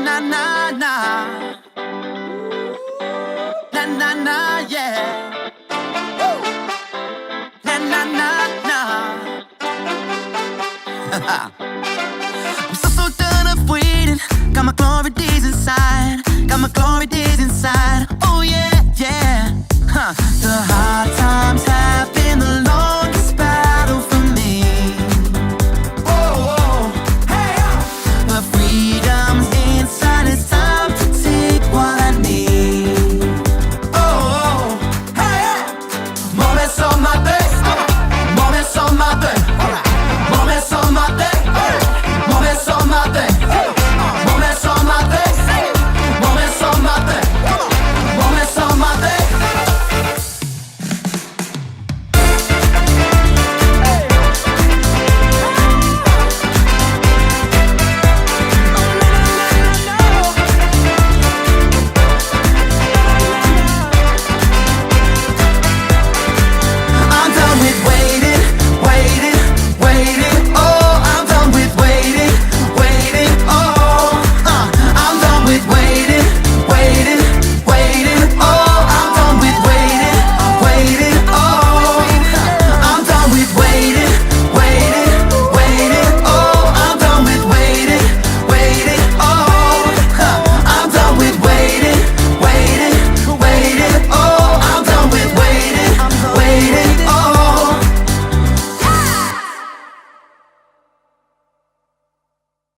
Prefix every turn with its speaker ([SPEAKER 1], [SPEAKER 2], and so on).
[SPEAKER 1] na na na. Na na na, yeah. Woo. Na na na na. I'm so done of waiting. Got my glory days inside. Got my glory days inside. Oh yeah, yeah. The hard times